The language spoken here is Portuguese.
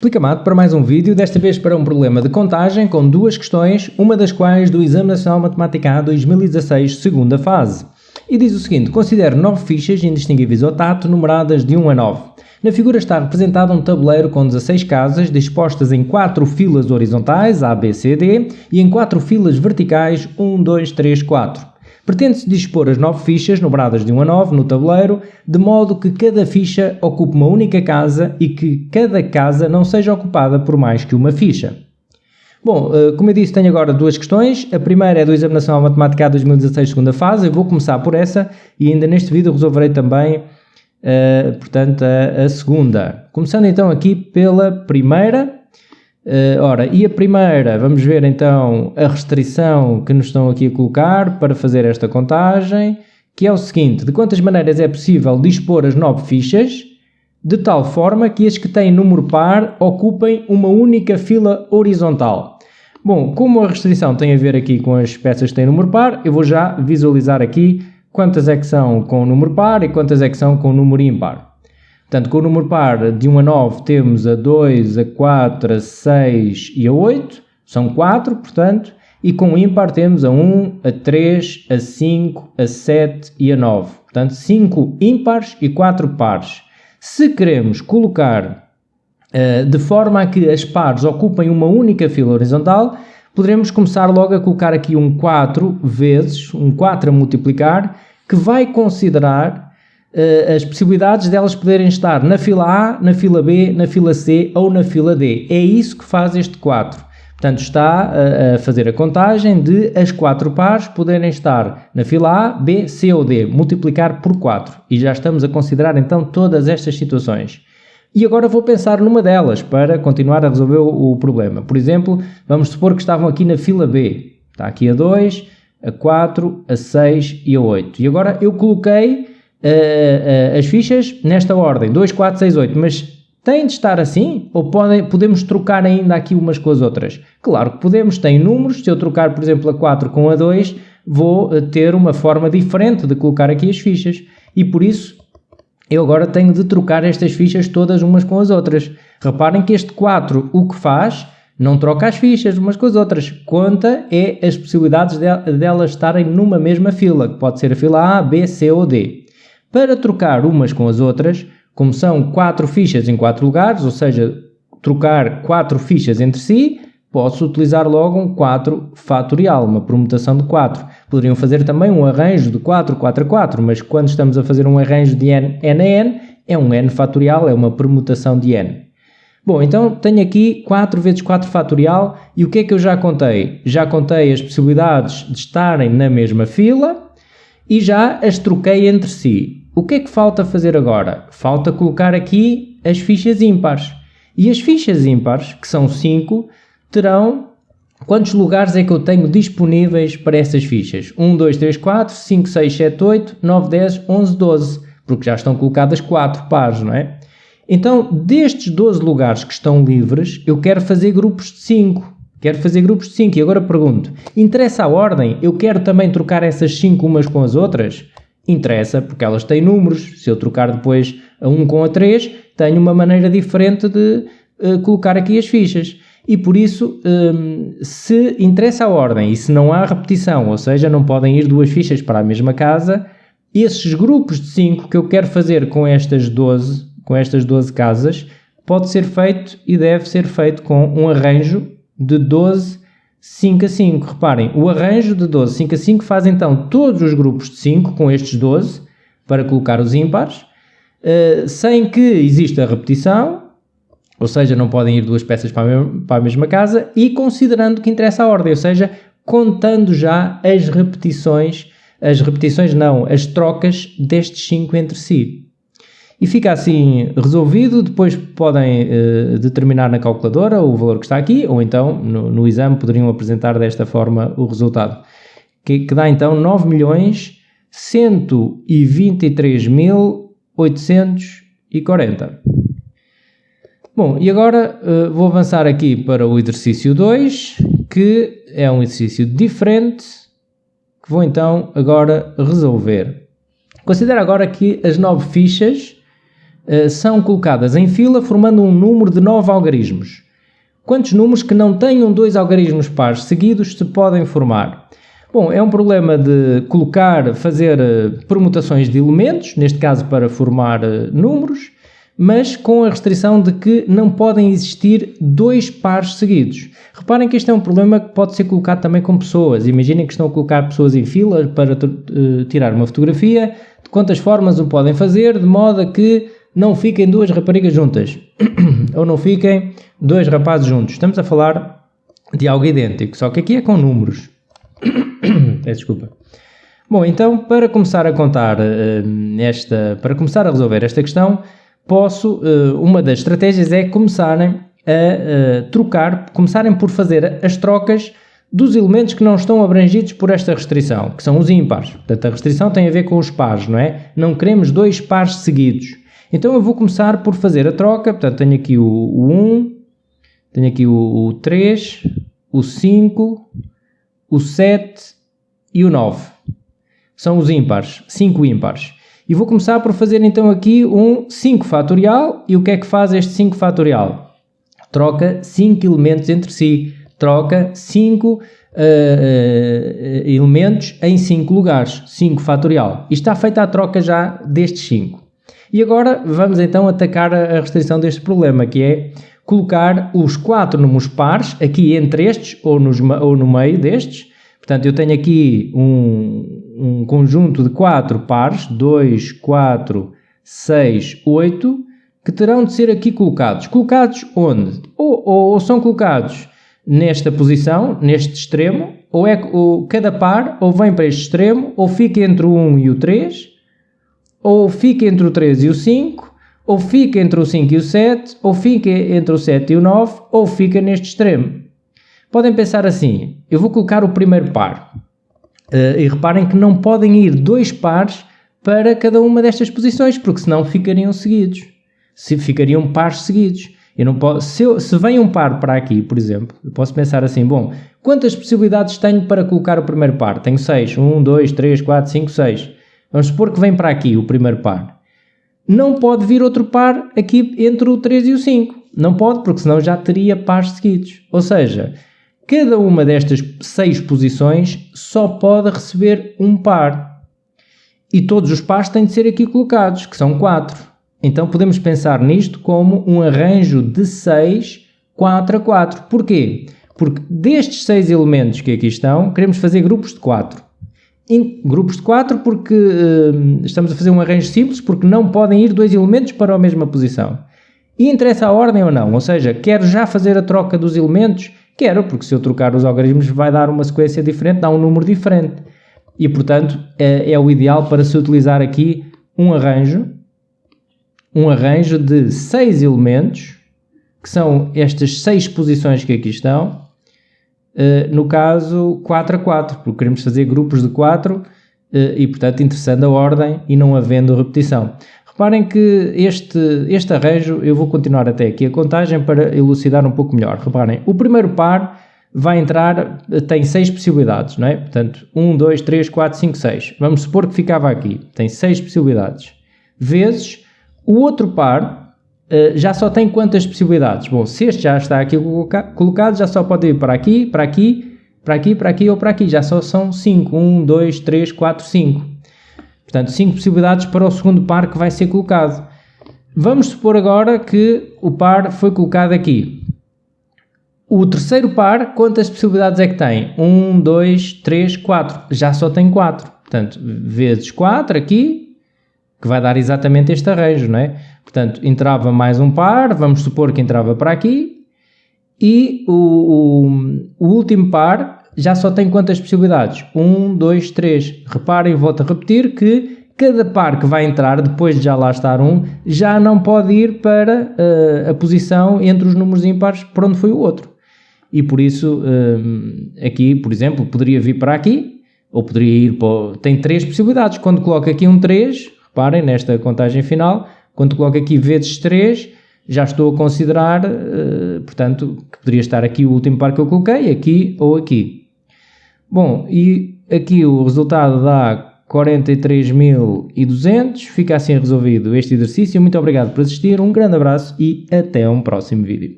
Explica-Mato para mais um vídeo, desta vez para um problema de contagem com duas questões, uma das quais do Exame Nacional de Matemática A 2016, segunda fase. E diz o seguinte: considere 9 fichas indistinguíveis ao tato, numeradas de 1 a 9. Na figura está representado um tabuleiro com 16 casas, dispostas em 4 filas horizontais, A, B, C, D, e em 4 filas verticais, 1, 2, 3, 4. Pretende-se dispor as 9 fichas, numeradas de 1 a 9, no tabuleiro, de modo que cada ficha ocupe uma única casa e que cada casa não seja ocupada por mais que uma ficha. Bom, como eu disse, tenho agora duas questões. A primeira é do Exame Nacional de Matemática A 2016, segunda fase. Eu vou começar por essa e ainda neste vídeo resolverei também, portanto, a segunda. Começando então aqui pela primeira. E a primeira, vamos ver então a restrição que nos estão aqui a colocar para fazer esta contagem, que é o seguinte: de quantas maneiras é possível dispor as 9 fichas, de tal forma que as que têm número par ocupem uma única fila horizontal. Bom, como a restrição tem a ver aqui com as peças que têm número par, eu vou já visualizar aqui quantas é que são com número par e quantas é que são com número ímpar. Portanto, com o número par de 1 a 9 temos a 2, a 4, a 6 e a 8, são 4, portanto, e com o ímpar temos a 1, a 3, a 5, a 7 e a 9. Portanto, 5 ímpares e 4 pares. Se queremos colocar de forma a que as pares ocupem uma única fila horizontal, poderemos começar logo a colocar aqui um 4 vezes, um 4 a multiplicar, que vai considerar as possibilidades delas poderem estar na fila A, na fila B, na fila C ou na fila D. É isso que faz este 4. Portanto, está a fazer a contagem de as 4 pares poderem estar na fila A, B, C ou D, multiplicar por 4. E já estamos a considerar então todas estas situações. E agora vou pensar numa delas para continuar a resolver o problema. Por exemplo, vamos supor que estavam aqui na fila B. Está aqui a 2, a 4, a 6 e a 8. E agora eu coloquei as fichas nesta ordem, 2, 4, 6, 8, mas tem de estar assim? Ou podemos trocar ainda aqui umas com as outras? Claro que podemos, tem números. Se eu trocar, por exemplo, a 4 com a 2, vou ter uma forma diferente de colocar aqui as fichas. E por isso, eu agora tenho de trocar estas fichas todas umas com as outras. Reparem que este 4 o que faz? Não troca as fichas umas com as outras. Conta é as possibilidades delas estarem numa mesma fila, que pode ser a fila A, B, C ou D. Para trocar umas com as outras, como são 4 fichas em 4 lugares, ou seja, trocar 4 fichas entre si, posso utilizar logo um 4 fatorial, uma permutação de 4. Poderiam fazer também um arranjo de 4, 4 a 4, mas quando estamos a fazer um arranjo de n a n, é um n fatorial, é uma permutação de n. Bom, então tenho aqui 4 vezes 4 fatorial, e o que é que eu já contei? Já contei as possibilidades de estarem na mesma fila e já as troquei entre si. O que é que falta fazer agora? Falta colocar aqui as fichas ímpares. E as fichas ímpares, que são 5, terão... Quantos lugares é que eu tenho disponíveis para essas fichas? 1, 2, 3, 4, 5, 6, 7, 8, 9, 10, 11, 12. Porque já estão colocadas 4 pares, não é? Então, destes 12 lugares que estão livres, eu quero fazer grupos de 5. E agora pergunto, interessa a ordem? Eu quero também trocar essas 5 umas com as outras? Interessa, porque elas têm números. Se eu trocar depois a 1 com a 3, tenho uma maneira diferente de colocar aqui as fichas. E por isso, se interessa a ordem e se não há repetição, ou seja, não podem ir 2 fichas para a mesma casa, esses grupos de 5 que eu quero fazer com estas 12 casas, pode ser feito e deve ser feito com um arranjo de 12 5 a 5. Reparem, o arranjo de 12 5 a 5 faz então todos os grupos de 5 com estes 12 para colocar os ímpares, sem que exista repetição, ou seja, não podem ir 2 peças para a mesma casa, e considerando que interessa a ordem, ou seja, contando já as trocas destes 5 entre si. E fica assim resolvido. Depois podem determinar na calculadora o valor que está aqui, ou então no exame poderiam apresentar desta forma o resultado, que dá então 9.123.840. Bom, e agora vou avançar aqui para o exercício 2, que é um exercício diferente, que vou então agora resolver. Considera agora que as 9 fichas são colocadas em fila formando um número de 9 algarismos. Quantos números que não tenham 2 algarismos pares seguidos se podem formar? Bom, é um problema de fazer permutações de elementos, neste caso para formar números, mas com a restrição de que não podem existir 2 pares seguidos. Reparem que este é um problema que pode ser colocado também com pessoas. Imaginem que estão a colocar pessoas em fila para tirar uma fotografia. De quantas formas o podem fazer, de modo a que não fiquem 2 raparigas juntas, ou não fiquem 2 rapazes juntos. Estamos a falar de algo idêntico, só que aqui é com números. Peço desculpa. Bom, então, para começar a resolver esta questão, uma das estratégias é começarem por fazer as trocas dos elementos que não estão abrangidos por esta restrição, que são os ímpares. Portanto, a restrição tem a ver com os pares, não é? Não queremos 2 pares seguidos. Então, eu vou começar por fazer a troca. Portanto, tenho aqui o 1, tenho aqui o 3, o 5, o 7 e o 9. São os ímpares, 5 ímpares. E vou começar por fazer então aqui um 5 fatorial. E o que é que faz este 5 fatorial? Troca 5 elementos entre si. Troca 5 elementos em 5 lugares. 5 fatorial. E está feita a troca já destes 5. E agora vamos então atacar a restrição deste problema, que é colocar os 4 números pares aqui entre estes ou no meio destes. Portanto, eu tenho aqui um conjunto de 4 pares, 2, 4, 6, 8, que terão de ser aqui colocados. Colocados onde? Ou são colocados nesta posição, neste extremo, ou cada par ou vem para este extremo, ou fica entre o 1 e o 3, ou fica entre o 3 e o 5, ou fica entre o 5 e o 7, ou fica entre o 7 e o 9, ou fica neste extremo. Podem pensar assim, eu vou colocar o primeiro par, e reparem que não podem ir 2 pares para cada uma destas posições, porque senão ficariam seguidos, ficariam pares seguidos. Eu não posso, se vem um par para aqui, por exemplo, eu posso pensar assim, bom, quantas possibilidades tenho para colocar o primeiro par? Tenho 6, 1, 2, 3, 4, 5, 6. Vamos supor que vem para aqui o primeiro par. Não pode vir outro par aqui entre o 3 e o 5. Não pode, porque senão já teria pares seguidos. Ou seja, cada uma destas 6 posições só pode receber um par. E todos os pares têm de ser aqui colocados, que são 4. Então podemos pensar nisto como um arranjo de 6, 4 a 4. Porquê? Porque destes 6 elementos que aqui estão, queremos fazer grupos de 4. Grupos de 4 porque estamos a fazer um arranjo simples, porque não podem ir 2 elementos para a mesma posição. E interessa a ordem ou não? Ou seja, quero já fazer a troca dos elementos? Quero, porque se eu trocar os algarismos vai dar uma sequência diferente, dá um número diferente. E, portanto, é o ideal para se utilizar aqui um arranjo de 6 elementos, que são estas 6 posições que aqui estão, no caso 4 a 4, porque queremos fazer grupos de 4 e, portanto, interessando a ordem e não havendo repetição. Reparem que este arranjo, eu vou continuar até aqui a contagem para elucidar um pouco melhor. Reparem, o primeiro par vai entrar, tem 6 possibilidades, não é? Portanto, 1, 2, 3, 4, 5, 6. Vamos supor que ficava aqui, tem 6 possibilidades. Vezes, o outro par já só tem quantas possibilidades? Bom, se este já está aqui colocado, já só pode ir para aqui, para aqui, para aqui, para aqui ou para aqui. Já só são 5. 1, 2, 3, 4, 5. Portanto, 5 possibilidades para o segundo par que vai ser colocado. Vamos supor agora que o par foi colocado aqui. O terceiro par, quantas possibilidades é que tem? 1, 2, 3, 4. Já só tem 4. Portanto, vezes 4 aqui, que vai dar exatamente este arranjo, não é? Portanto, entrava mais um par, vamos supor que entrava para aqui, e o último par já só tem quantas possibilidades? 1, 2, 3. Reparem, volto a repetir que cada par que vai entrar, depois de já lá estar um, já não pode ir para a posição entre os números ímpares para onde foi o outro. E por isso, aqui, por exemplo, poderia vir para aqui, ou poderia ir para... Tem 3 possibilidades. Quando coloco aqui um 3, reparem, nesta contagem final, quando coloco aqui vezes 3, já estou a considerar, portanto, que poderia estar aqui o último par que eu coloquei, aqui ou aqui. Bom, e aqui o resultado dá 43.200. Fica assim resolvido este exercício. Muito obrigado por assistir, um grande abraço e até um próximo vídeo.